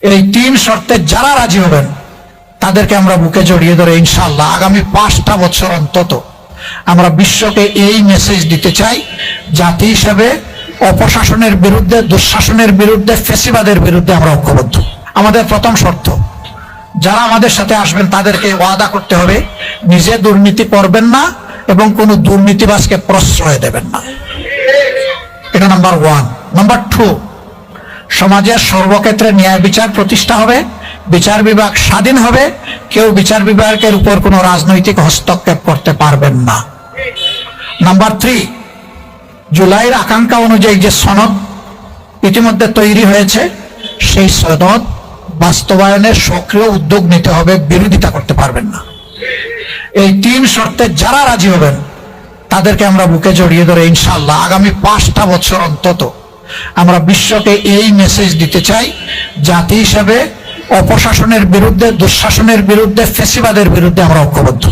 এই তিন শর্তে যারা রাজি হবেন তাদেরকে আমরা বুকে জড়িয়ে ধরে ইনশাআল্লাহ আগামী 5টা বছর অন্তত আমরা বিশ্বকে এই মেসেজ দিতে চাই, জাতি হিসেবে অপশাসনের বিরুদ্ধে, দুঃশাসনের বিরুদ্ধে, ফ্যাসিবাদের বিরুদ্ধে আমরা ঐক্যবদ্ধ। আমাদের প্রথম শর্ত, যারা আমাদের সাথে আসবেন তাদেরকে ওয়াদা করতে হবে নিজে দুর্নীতি করবেন না এবং কোনো দুর্নীতিবাজকে প্রশ্রয় দেবেন না। এটা নাম্বার 1। নাম্বার 2, সমাজের সর্বক্ষেত্রে ন্যায় বিচার প্রতিষ্ঠা হবে, বিচার বিভাগ স্বাধীন হবে, কেউ বিচার বিভাগের উপর কোনো রাজনৈতিক হস্তক্ষেপ করতে পারবেন না। নাম্বার 3, জুলাইয়ের আকাঙ্ক্ষা অনুযায়ী যে সনদ ইতিমধ্যে তৈরি হয়েছে সেই সনদ বাস্তবায়নের সক্রিয় উদ্যোগ নিতে হবে, বিরোধিতা করতে পারবেন না। এই তিন শর্তে যারা রাজি হবেন তাদেরকে আমরা বুকে জড়িয়ে ধরে ইনশাআল্লাহ আগামী 5টা বছর অন্তত আমরা বিশ্বকে এই মেসেজ দিতে চাই, জাতি হিসেবে অপশাসনের বিরুদ্ধে, দুঃশাসনের বিরুদ্ধে, ফ্যাসিবাদের বিরুদ্ধে আমরা ঐক্যবদ্ধ।